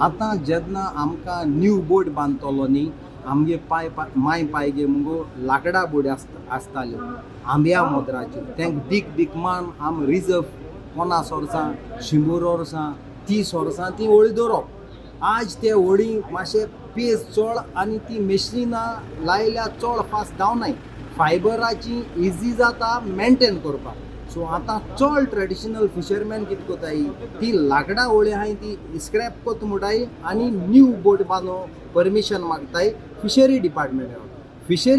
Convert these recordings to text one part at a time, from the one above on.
आता जेन्ना आमकां न्यू बोट बांदतलो न्ही आमगे माय पायगे मुगो लाकडा बोडी आसताल्यो आंब्या मोदराच्यो तेंक दिकमान आम रिजर्व 50 वर्सां 100 वर्सां 30 वर्सां ती होळी दवरप आज ते होळी मातशे पेस चड आनी ती मेशिनां लायल्या चड फास्ट जावनाय फायबराची इजी जाता मेंटेन करपाक सो आतां चड ट्रेडिशनल फिशरमॅन कितें कोताय ती लाकडां होळी आहाय ती स्क्रॅप कोत मुटाय आनी न्यू बोट बांदो परमिशन मागताय फिशरी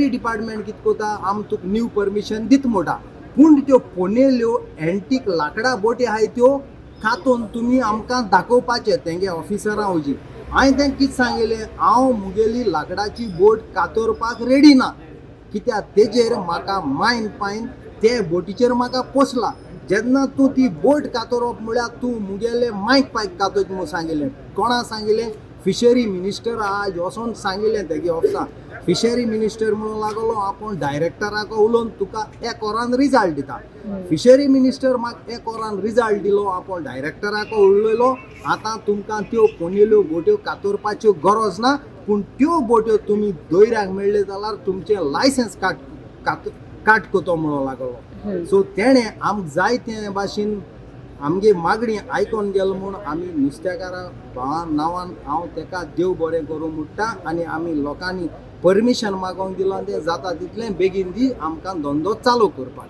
डिपार्टमेंट कितें कोता आम तुका न्यू परमिशन दित म्हणटा पूण त्यो पोनेल्यो एंटीक लाकडां बोटी आहाय त्यो कातून तुमी आमकां दाखोवपाचें तेंगे ऑफिसरां वजी हांवें तेंका कितें सांगिल्लें हांव मुगेली लाकडाची बोट कातोरपाक रेडी ना कित्याक तेजेर म्हाका मायन पायन ते बोटीचेर म्हाका पोसला जेन्ना तूं ती बोट कातोरप म्हळ्यार तूं मुगेले मायक पायक कातोयत म्हणून सांगिल्लें कोणा सांगिल्लें फिशरी मिनिस्टर आज वचोन सांगिल्लें तेगे ऑफिसां फिशरी मिनिस्टर म्हणून लागलो आपूण डायरेक्टराक उलोवन तुका 1 वरान रिजल्ट दिता फिशरी मिनिस्टर म्हाका 1 वरान रिजल्ट दिलो आपूण डायरेक्टराक उलयलो आतां तुमकां त्यो पोनेल्यो बोट्यो कातोरपाच्यो गरज ना पूण त्यो बोट्यो तुमी दोयऱ्याक मेळ्ळे जाल्यार तुमचें लायसन्स काट कोतो म्हणून लागलो सो तेणें आमकां जाय ते भाशेन आमगे मागणी आयकोन गेलो म्हूण आमी नुस्तेकारा भावा नांवान हांव तेका देव बरें करूं म्हणटा आनी आमी लोकांनी परमिशन मागोंक दिलो आनी तें जाता तितलें बेगीन दी आमकां धंदो चालू करपाक